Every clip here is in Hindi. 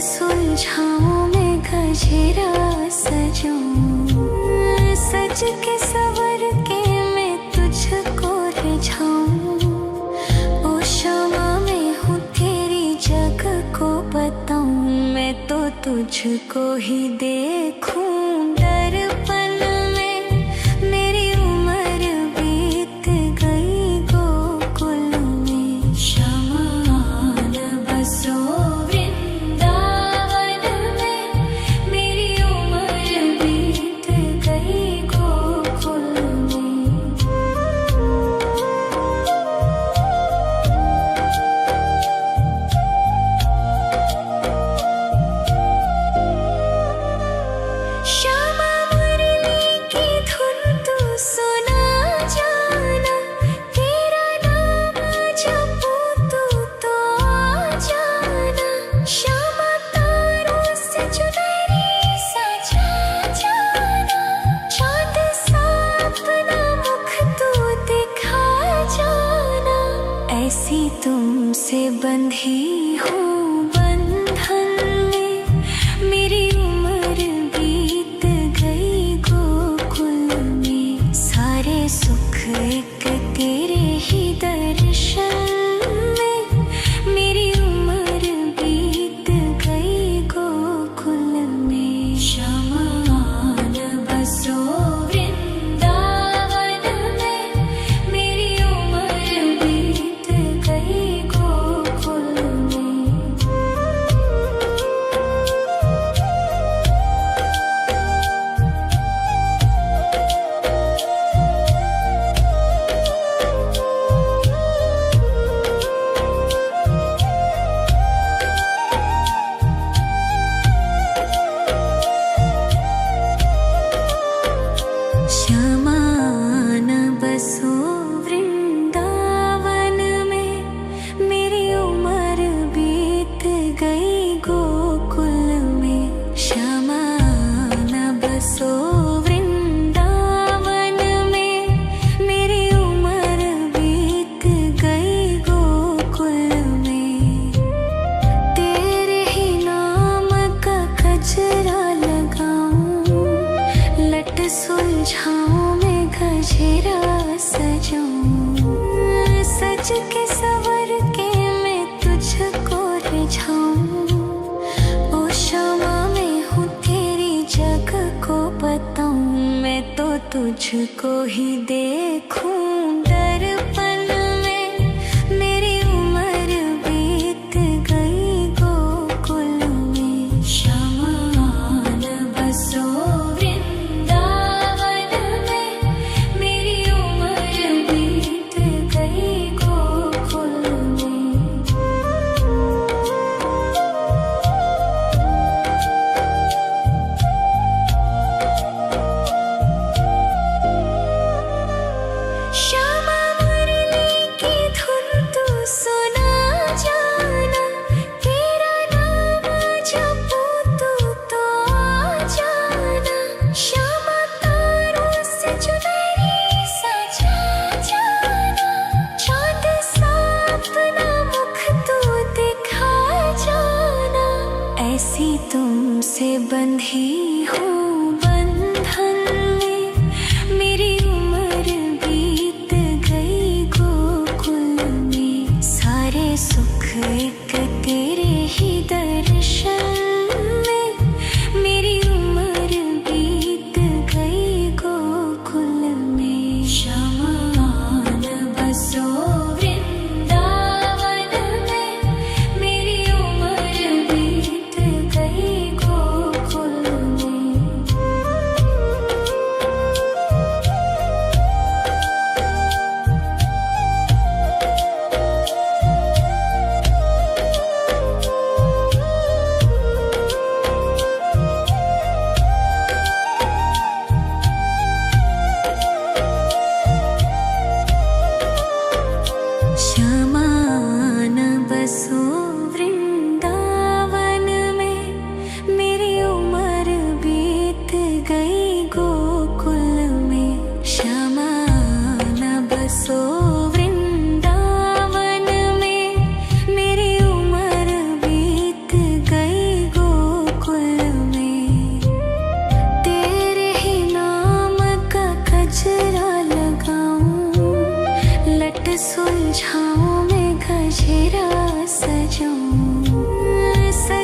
सुलझाऊं मैं गजरा सजाऊं, सज के सवर के मैं तुझको रिझाऊं। ओ शमा मैं हूँ तेरी जग को बताऊं, मैं तो तुझको ही देखूं दर्पण में। मेरी उम्र बीत गई गोकुल में, शमा न बसो ऐसी तुमसे बंधी हूँ बंधन में। मेरी उम्र बीत गई गोकुल में, सारे सुख एक तेरे ही दर्शन में। मेरी उम्र बीत गई गोकुल में, शमा न बसो वृंदावन में। मेरी उम्र बीत गई गोकुल में, शमा न बसो वृंदावन में। मेरी उम्र बीत गई गोकुल में, तेरे ही नाम का गजरा लगाऊं, लट सुलझाऊं मैं गजरा सजाऊं। सज के सवर के मैं तुझको रिझाऊं। ओ शमा मैं हूँ तेरी जग को बताऊं, मैं तो तुझको ही देखूं दर्पण में। मेरी उम्र बीत गई गोकुल में, शमा न बसो श्यामा मुरली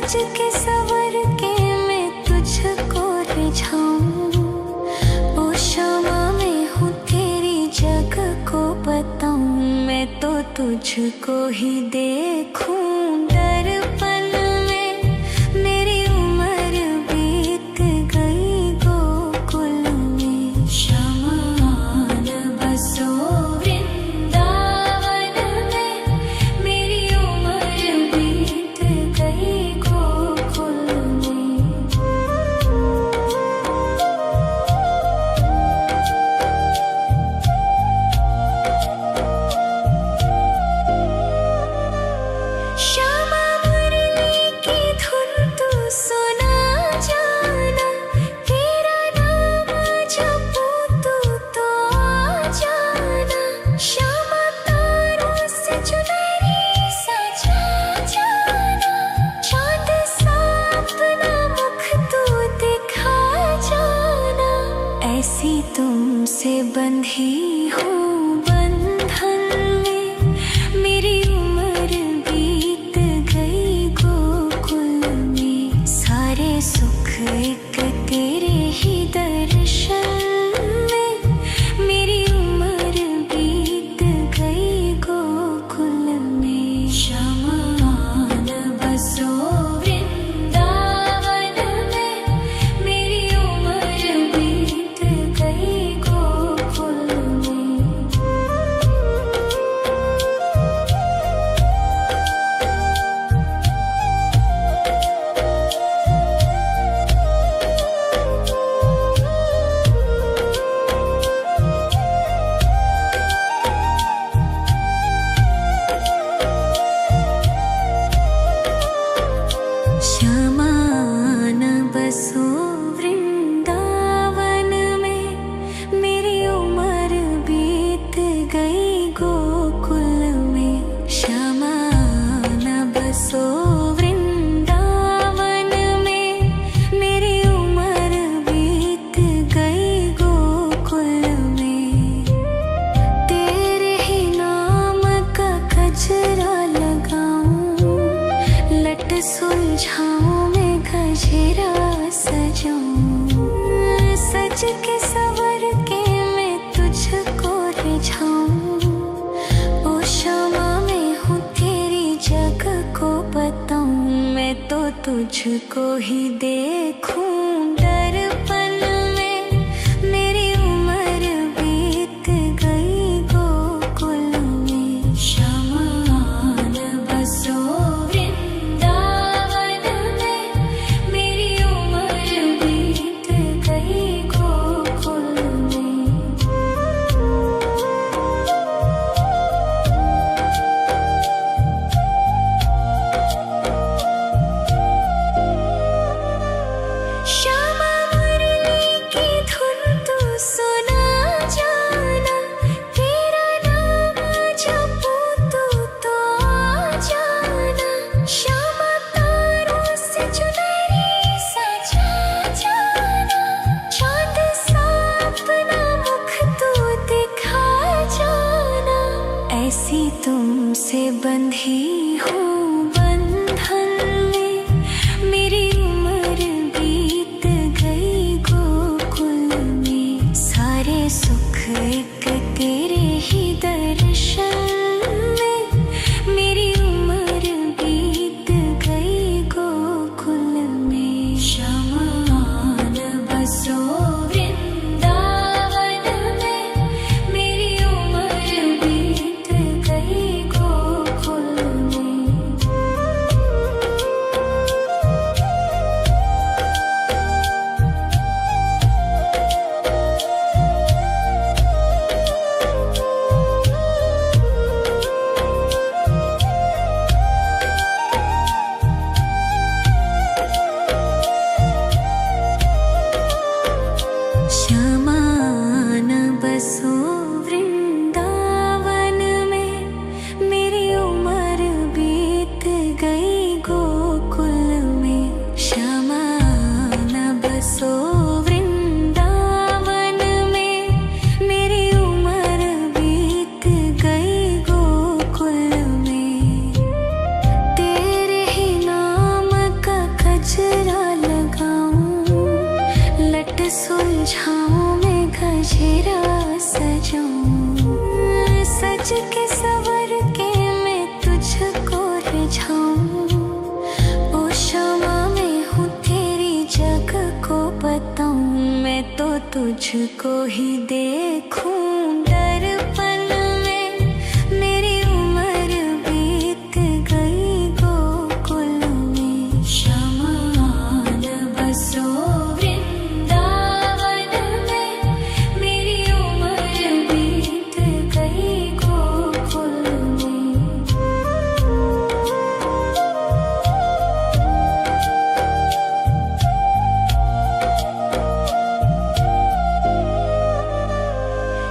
सज के सवर के मैं तुझको रिझाऊं। ओ शामा मैं हूँ तेरी जग को बताऊं। मैं तो तुझको ही देखूं दर्पण में। मेरी उम्र बीत गई गोकुल में। श्यामा आन बसो वृंदावन में। मेरी उम्र बीत गई गोकुल में। श्यामा मुरली की धुन तू सुना जाना। तेरा नाम जपूं तू तो आ जाना। श्यामा तारों से चुनरी सजा जाना। चांद सा अपना मुख तू दिखा जाना। ऐसी तुमसे बंधी हूँ बंधन में। मेरी उम्र बीत गई गोकुल में। सारे सुख एक तेरे ही दर्शन में। मेरी उम्र बीत गई गोकुल में। श्यामा आन बसो वृंदावन में। मेरी उम्र बीत गई गोकुल में। श्यामा आन बसो वृंदावन में। मेरी उम्र बीत गई गोकुल में। श्यामा आन बसो वृंदावन में। मेरी उम्र बीत गई गोकुल में। तेरे ही नाम का गजरा लगाऊं। लट सुलझाऊं मैं गजरा सजाऊं। सज के सवर के मैं तुझको रिझाऊं। ओ शामा मैं हूँ तेरी जग को बताऊं। मैं तो तुझको ही देखूं दर्पण में। मेरी उम्र बीत गई गोकुल में। श्यामा आन बसो वृंदावन में। मेरी उम्र बीत गई गोकुल में। श्यामा मुरली की धुन तू सुना जाना। तेरा नाम जपूं तू तो आ जाना। श्यामा तारों से चुनरी सजा जाना। चांद सा अपना मुख तू दिखा जाना। ऐसी तुमसे बंधी हूँ बंधन में। मेरी उम्र बीत गई गोकुल में। सारे सुख एक तेरे ही दर्शन में। मेरी उम्र बीत गई गोकुल में। श्यामा आन बसो वृंदावन में। मेरी उम्र बीत गई गोकुल में। सजाऊं, सज के सवर के मैं तुझको रिझाऊं। ओ क्षमा मैं हूँ तेरी जग को बताऊं, मैं तो तुझको ही देखूं। दर्पण में मेरी उम्र बीत गई गोकुल में, शमान बसो वृंदावन में। मेरी उम्र बीत गई गोकुल में।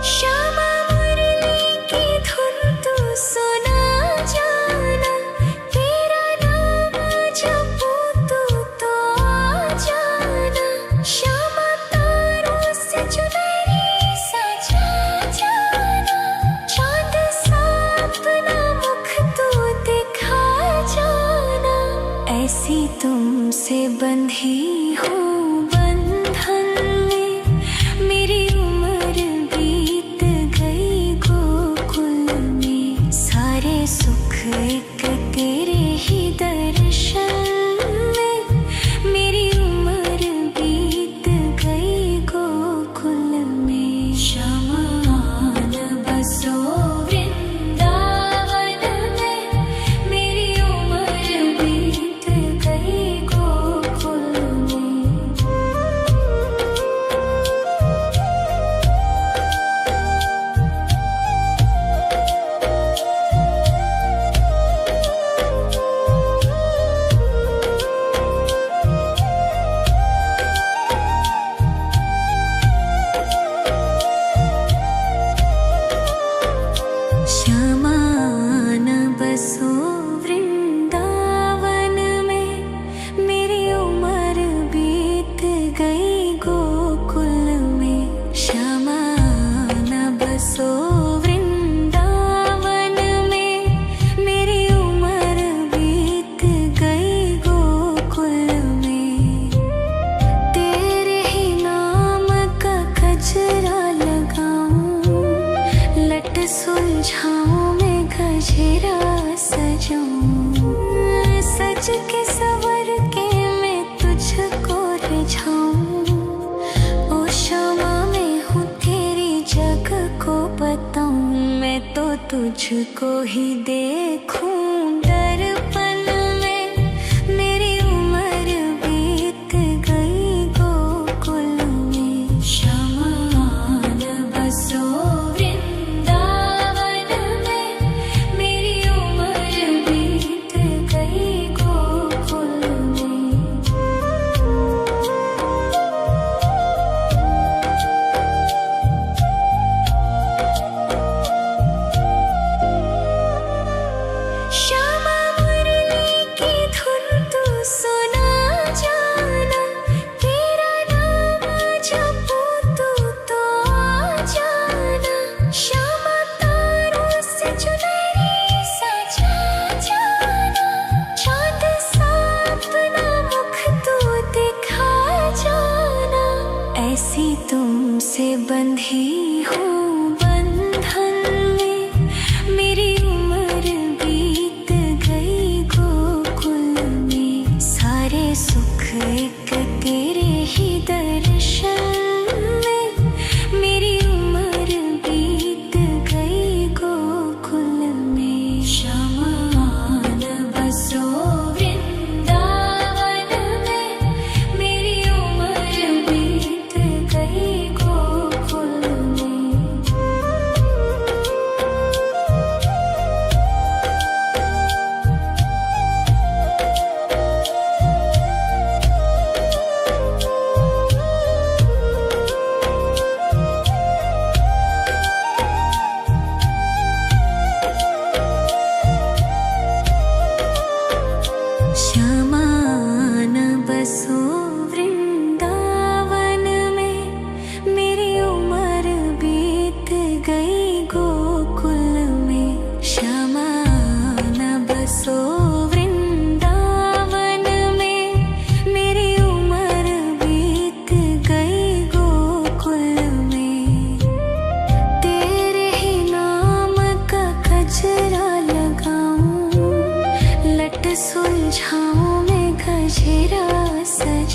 श्यामा मुरली की धुन तू सुना जाना, तेरा नाम जपूं तू तो आ जाना। श्यामा तारों से चुनरी सजा जाना, चांद सा अपना मुख तू दिखा जाना। ऐसी तुमसे बंधी हूँ बंधन में, मेरी उम्र बीत गई गोकुल में। सारे सुख एक तेरे ही दर्शन में, मेरी उम्र बीत गई गोकुल में। शमान बसो वृंदावन में, मेरी उम्र बीत गई गोकुल में। शमान बसो वृंदावन में, मेरी उम्र बीत गई गोकुल में। शमान बसो वृंदावन में, मेरी उम्र बीत गई गोकुल में। तेरे ही नाम का गजरा लगाऊं, लट सुलझाऊं मैं गजरा सजाऊं। सज के सवर के मैं तुझको रिझाऊं। ओ क्षमा मैं हूँ तेरी जग को बताऊं, मैं तो तुझको ही देखूं। दर्पण में मेरी उम्र बीत गई गोकुल में। शमान बसो वृंदावन में, मेरी उम्र बीत गई गोकुल में। श्यामा मुरली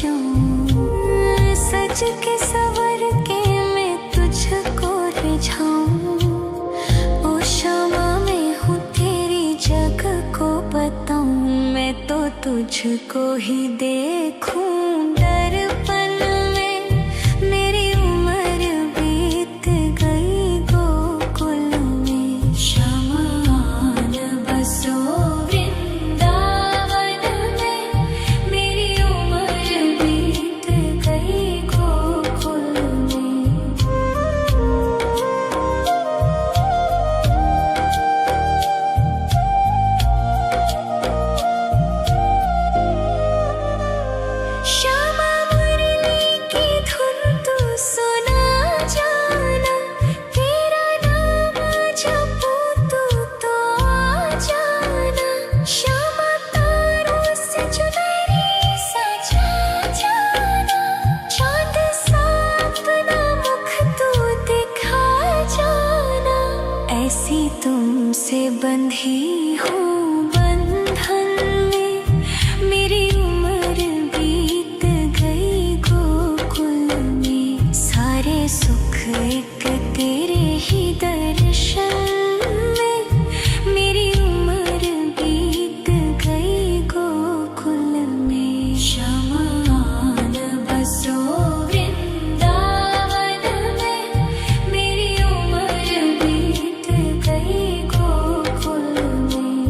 जाऊं, सज के सवर के मैं तुझको रिझाऊं। ओ क्षमा मैं हूँ तेरी जग को बताऊं, मैं तो तुझको ही देखूं दर्पण में। मेरी उम्र बीत गई गोकुल में, शमान बसो वृंदावन में। मेरी उम्र बीत गई गोकुल में। श्यामा मुरली की धुन तू सुना जाना, तेरा नाम जपूं तू तो आ जाना। श्यामा तारों से चुनरी सजा जाना, चाँद सा अपना मुख तू दिखा जाना। ऐसी तुमसे बंधी हूँ बंधन में, मेरी उम्र बीत गई गोकुल में। सारे सुख एक तेरे ही दर्शन में, मेरी उम्र बीत गई गोकुल में। शमान बसो वृंदावन में, मेरी उम्र बीत गई गोकुल में।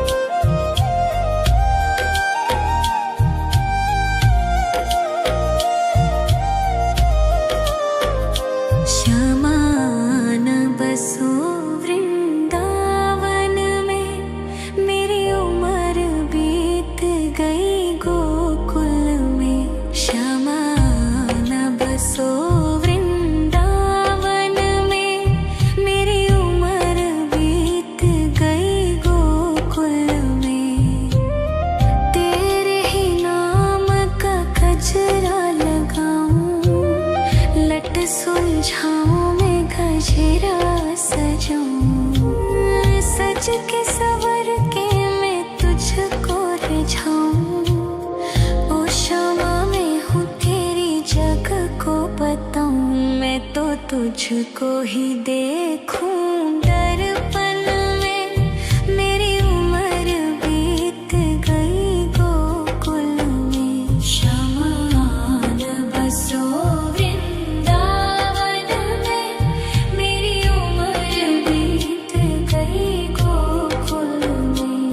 शमान बसो वृंदावन में, मेरी उम्र बीत गई गोकुल में। शमान बसो वृंदावन में, मेरी उम्र बीत गई गोकुल में। तेरे ही नाम का गजरा लगाऊं, लट सुलझाऊं मैं गजरा सजाऊं। सज के सवर के मैं तुझको रिझाऊं। ओ क्षमा मैं हूँ तेरी जग को बताऊं, मैं तो तुझको ही देखूं दर्पण में। मेरी उम्र बीत गई गोकुल में। शमान बसो वृंदावन में, मेरी उम्र बीत गई गोकुल में।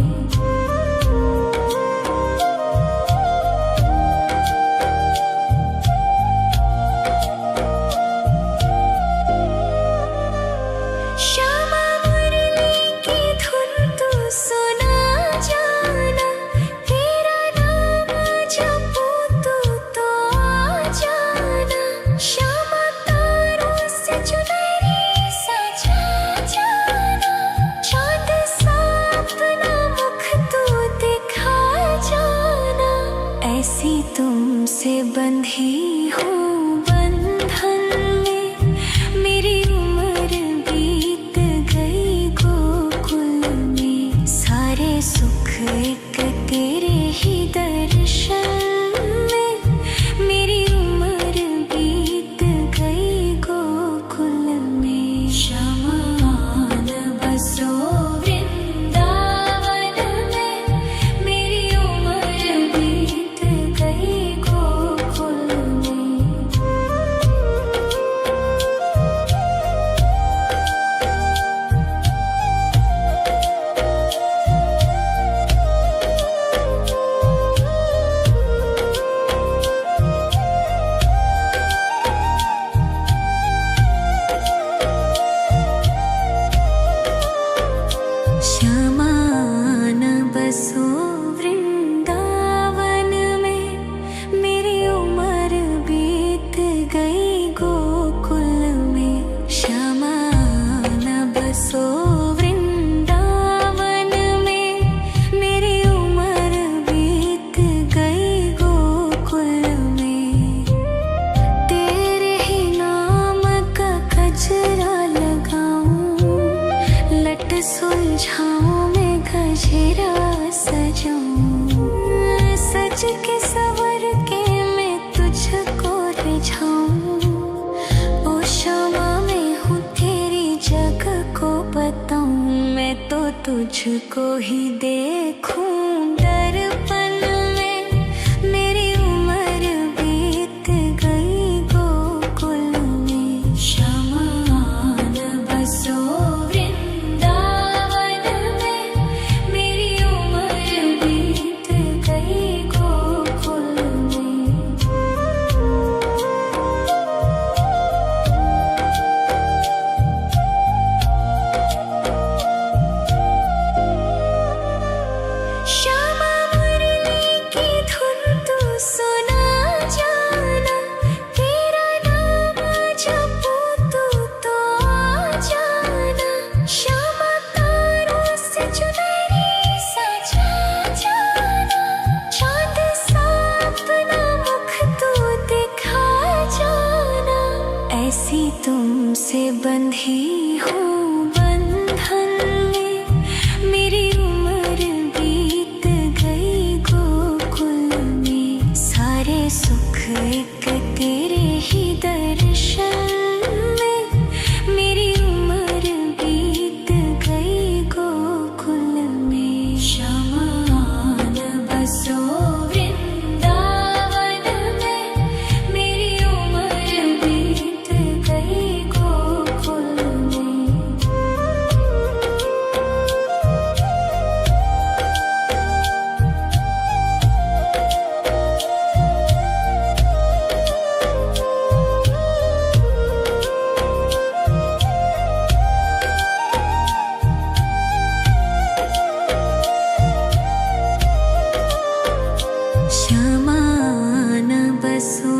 लट सुलझाऊं मैं गजरा सजाऊं, सज के सवर के मैं तुझको रिझाऊं। ओ शामा मैं हूँ तेरी जग को बताऊं, मैं तो तुझको ही देखूं दर्पण में। मेरी उम्र बीत गई गोकुल में, श्यामा आन बसो वृंदावन में। मेरी उम्र बीत गई गोकुल में। श्यामा मुरली की धुन तू सुना जाना, तेरा नाम जपूं तो आ जाना। श्यामा तारों से चुनरी सजा जाना, चांद सा अपना मुख तू दिखा जाना। ऐसी तुमसे बंधी हूँ बंधन में, मेरी उम्र बीत गई गोकुल में। सारे सुख एक तेरे ही दर्शन में, मेरी उम्र बीत गई गोकुल में। श्यामा आन बसो वृंदावन में, मेरी उम्र बीत गई गोकुल में। श्यामा आन बसो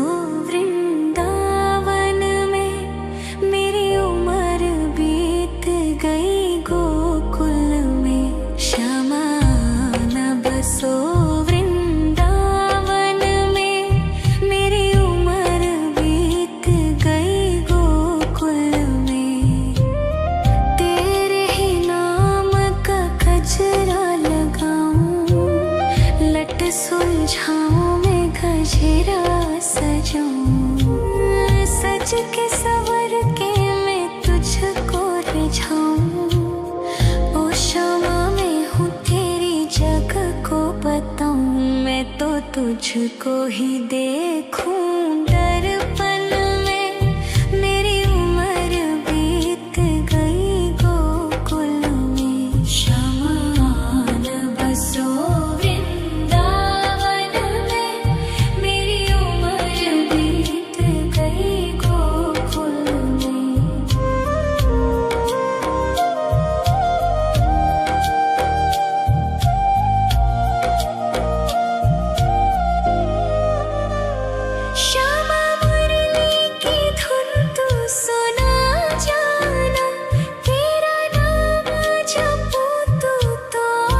वृंदावन में, मेरी उम्र बीत गई गोकुल में। श्यामा आन बसो वृंदावन में, मेरी उम्र बीत गई गोकुल में। तेरे ही नाम का गजरा लगाऊं, लट सुलझाऊं मैं गजरा सजाऊं, सज के सवर के मैं तुझको रिझाऊं। ओ शामा मैं हूँ तेरी जग को बताऊं, मैं तो तुझको ही देखूं दर्पण में। मेरी उम्र बीत गई गोकुल में, श्यामा आन बसो वृंदावन में। मेरी उम्र बीत गई गोकुल में। श्यामा मुरली की धुन तू सुना जाना, तेरा नाम जपूं तो आ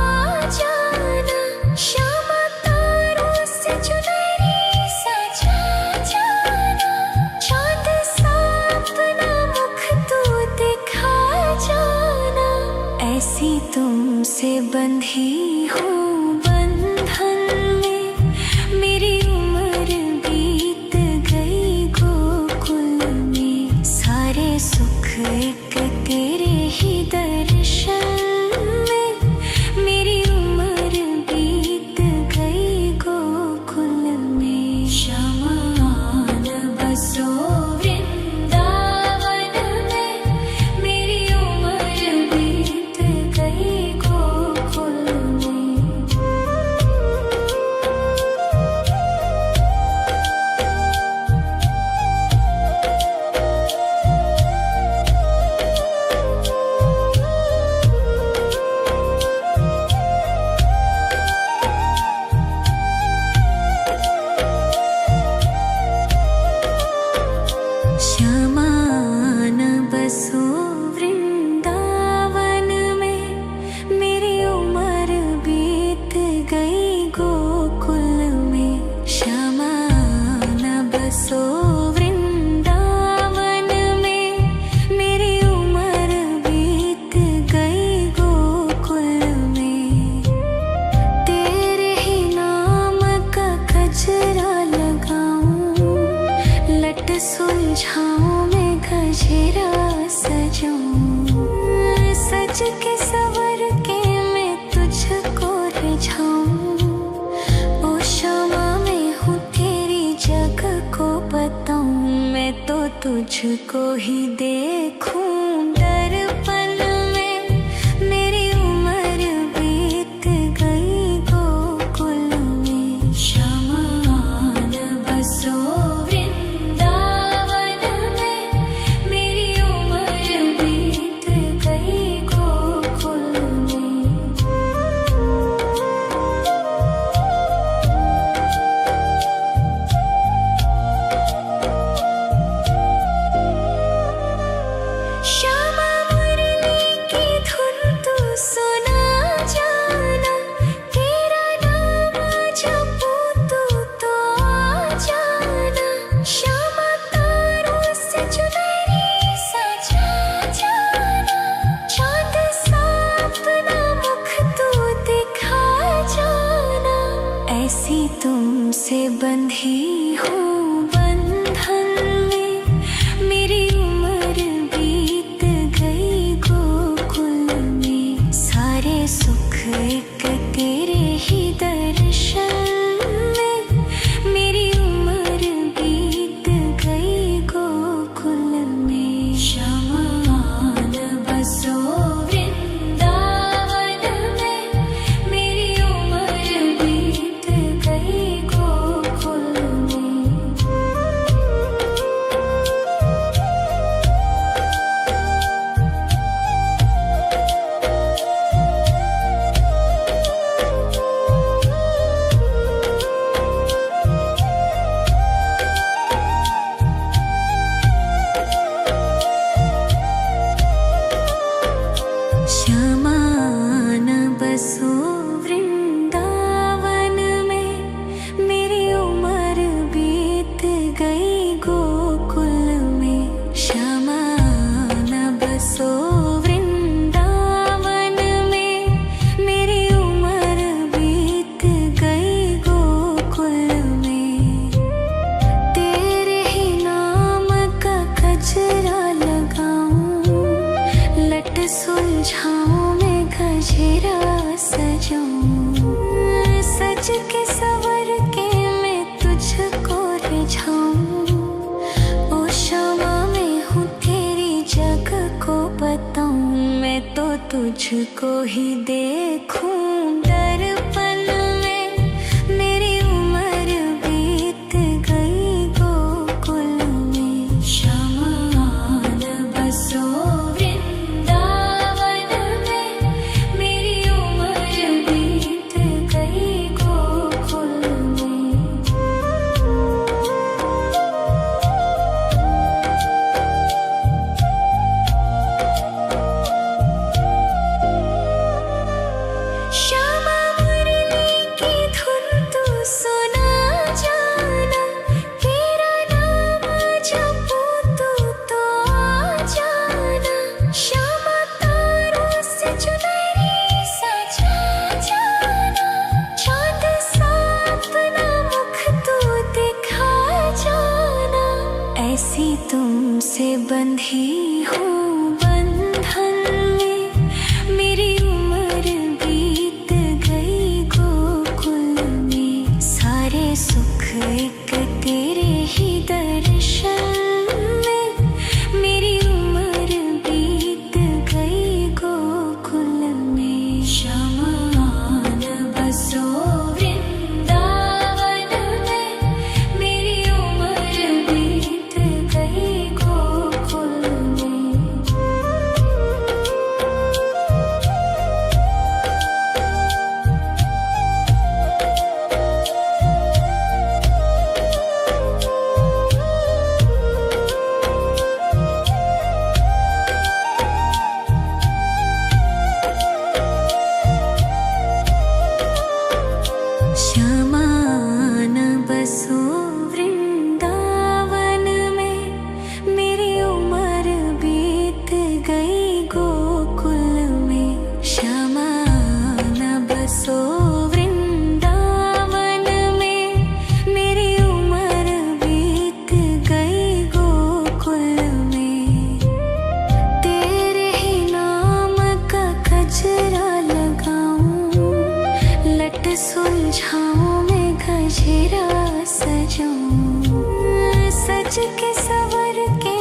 जाना। श्यामा तारों से चुनरी सजा जाना, चांद सा अपना मुख तू दिखा जाना। ऐसी तुमसे बंधी हूँ बंधन में, मेरी उम्र बीत गई गोकुल में। सारे सुख एक तेरे ही दर्शन में, मेरी उम्र बीत गई गोकुल में। श्यामा आन बसो वृंदावन में, मेरी उम्र बीत गई गोकुल में। तुझको ही देखूं दर्पण में। मेरी उम्र बीत गई गोकुल में। शमान बसो वृंदावन में। मेरी उम्र बीत गई गोकुल में। श्यामा मुरली की धुन तू सुना जाना। तेरा नाम जपूं तू तो आ जाना। श्यामा तारों से चुनरी सजा जाना। चांद सा अपना मुख तू दिखा जाना। ऐसी तुमसे बंधी हूँ बंधन में। मेरी उम्र बीत गई गोकुल में। सारे सुख एक तेरे ही दर्शन में। मेरी उम्र बीत गई गोकुल में। शमान बसो वृंदावन में। मेरी उम्र बीत गई गोकुल में। श्यामान बसो वृंदावन में। मेरी उम्र बीत गई गोकुल में। श्यामान बसो वृंदावन में। मेरी उम्र बीत गई गोकुल में। तेरे ही नाम का गजरा लगाऊं। लट सुलझाऊं मैं गजरा सजाऊं। सज के सवर के मैं तुझको रिझाऊं। ओ श्यामा मैं हूँ तेरी जग को बताऊं। मैं तो तुझको ही देखूं दर्पण में। मेरी उम्र बीत गई गोकुल में। शमान बसो वृंदावन में। मेरी उम्र बीत गई गोकुल में। श्यामा मुरली की धुन तू सुना जाना। तेरा नाम जपूं तू तो आ जाना। श्यामा तारों से चुनरी सजा जाना। चांद सा अपना मुख तू दिखा जाना। ऐसी तुमसे बंधी हूँ बंधन में। मेरी उम्र बीत गई गोकुल में। सारे सुख एक तेरे ही दर्शन में। मेरी उम्र बीत गई गोकुल में। शमान बसो वृंदावन में। मेरी उम्र बीत गई गोकुल में। श्यामान बसो वृंदावन में। मेरी उम्र बीत गई गोकुल में। श्यामान बसो वृंदावन में। मेरी उम्र बीत गई गोकुल में। तेरे ही नाम का गजरा लगाऊं। लट सुलझाऊं मैं गजरा सजाऊं। सज के सवर के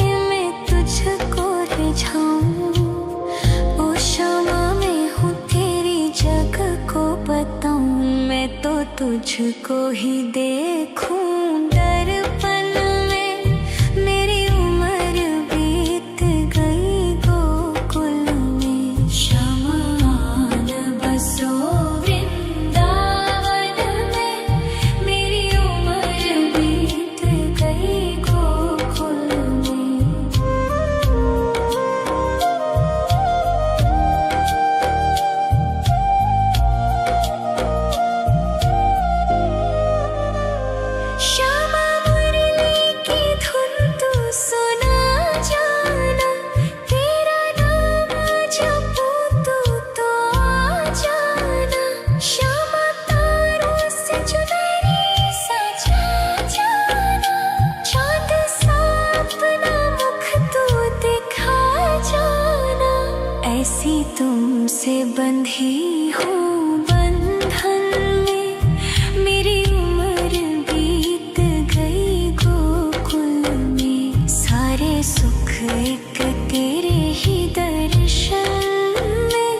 तुझको ही देखूं दर्पण में। मेरी उम्र बीत गई गोकुल में। शमान बसो वृंदावन में। मेरी उम्र बीत गई गोकुल में। श्यामा मुरली की धुन तू सुना जाना। तेरा नाम जपूं तो आ जाना। श्यामा तारों से चुनरी सजा जाना। चाँद सा अपना मुख तू दिखा जाना। ऐसी तुमसे बंधी हूँ बंधन में। मेरी उम्र बीत गई गोकुल में। सारे सुख एक तेरे ही दर्शन में।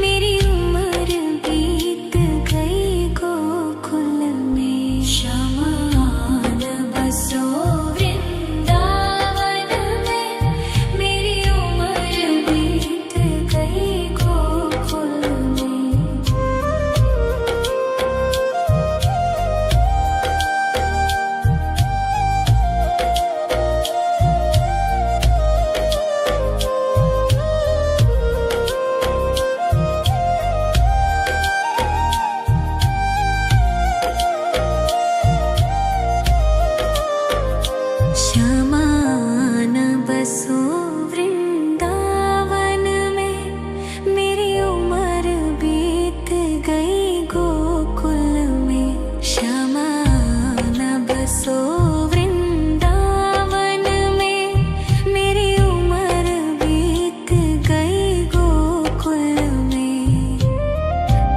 मेरी उम्र बीत गई गोकुल में। शमान बसो वृंदावन में। मेरी उम्र बीत गई गोकुल में। शमान बसो वृंदावन में। मेरी उम्र बीत गई गोकुल में। शमान बसो वृंदावन में। मेरी उम्र बीत गई गोकुल में।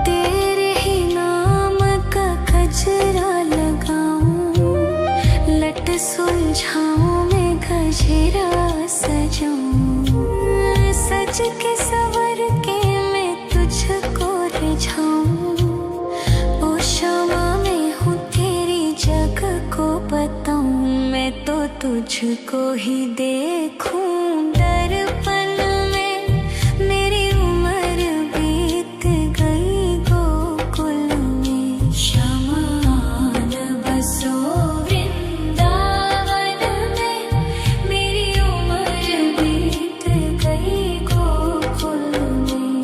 तेरे ही नाम का गजरा लगाऊं। लट सुलझाऊं मैं गजरा सजाऊं। सज के सवर के मैं तुझको रिझाऊं। ओ क्षमा मैं हूँ तेरी जग को बताऊं। मैं तो तुझको ही देखूं दर्पण में। मेरी उम्र बीत गई गोकुल में। शमान बसो वृंदावन में। मेरी उम्र बीत गई गोकुल में।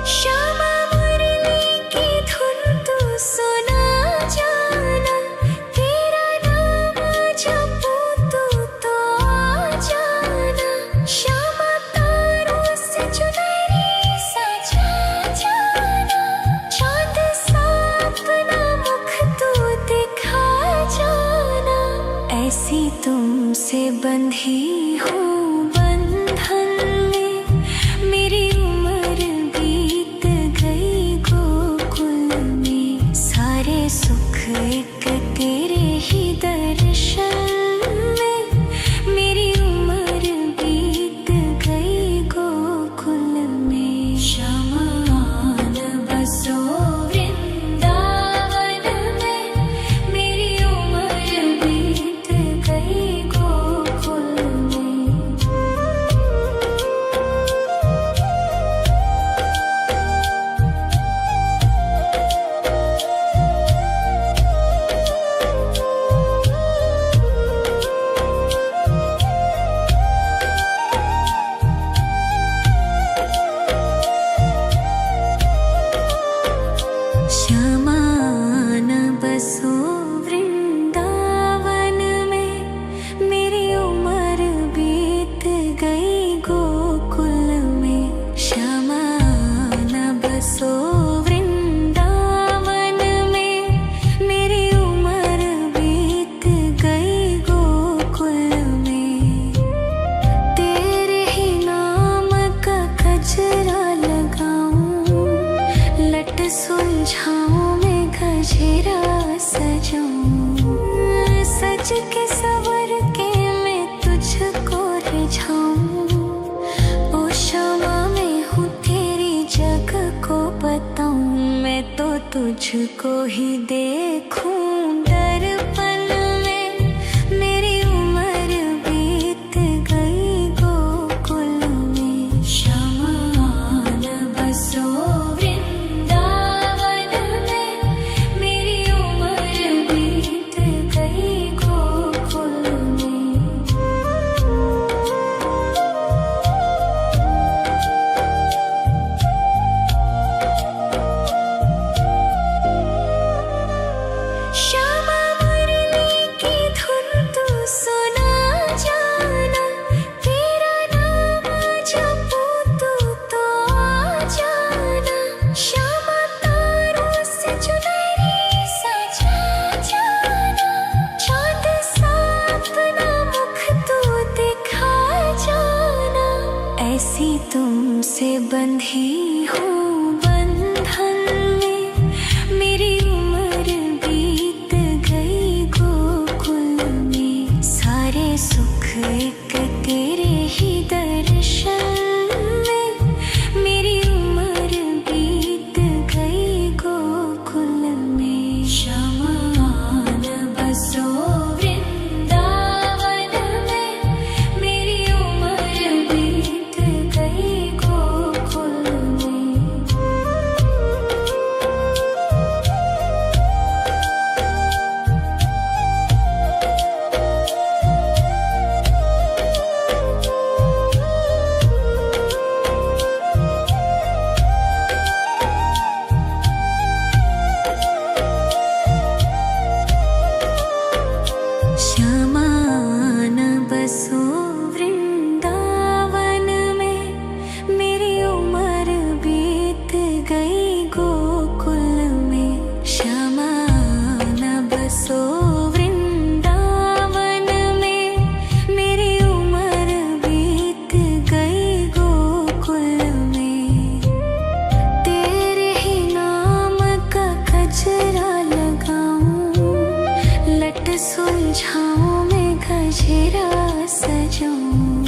श्यामा मुरली की धुन तू सुना जाना। तेरा नाम जपूं तो आ जाना। श्यामा तारों से चुनरी सजा जाना। चाँद सा अपना मुख तू दिखा जाना। ऐसी तुमसे बंधी हूँ बंधन में। मेरी उम्र बीत गई गोकुल में। सारे सुख एक तेरे ही दर्शन में। मेरी उम्र बीत गई गोकुल में। शमान बसो वृंदावन में। मेरी उम्र बीत गई गोकुल में। शमान बसो वृंदावन में। मेरी उम्र बीत गई गोकुल में। शमान बसो वृंदावन में। मेरी उम्र बीत गई गोकुल में। तेरे ही नाम का गजरा लगाऊं। लट सुलझाऊं मैं गजरा सजाऊं। सज के सवर के तुझको ही देखूं दर्पण में। मेरी उम्र बीत गई गोकुल में। शमान बसो वृंदावन में। मेरी उम्र बीत गई गोकुल में। श्यामा मुरली की धुन तू सुना जाना। तेरा नाम जपूं तो आ जाना। श्यामा तारों से चुनरी सजा जाना। चांद सा अपना मुख तू दिखा जाना। ऐसी तुमसे बंधी हूँ बंधन में। मेरी उम्र बीत गई गोकुल में। सारे सुख एक तेरे ही दर्शन में। मेरी उम्र बीत गई गोकुल में। शमान बसो वृंदावन में। मेरी उम्र बीत गई गोकुल में। श्यामान बसो वृंदावन में। मेरी उम्र बीत गई गोकुल में। श्यामान बसो वृंदावन में। मेरी उम्र बीत गई गोकुल में। तेरे ही नाम का गजरा लगाऊं। लट सुलझाऊं मैं गजरा सजाऊं।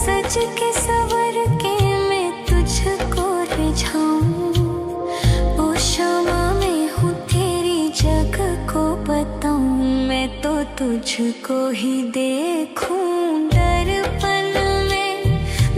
सज के सवर के मैं तुझको रिझाऊं। ओ श्यामा मैं हूँ तेरी जग को बताऊं। मैं तो तुझको ही देखूं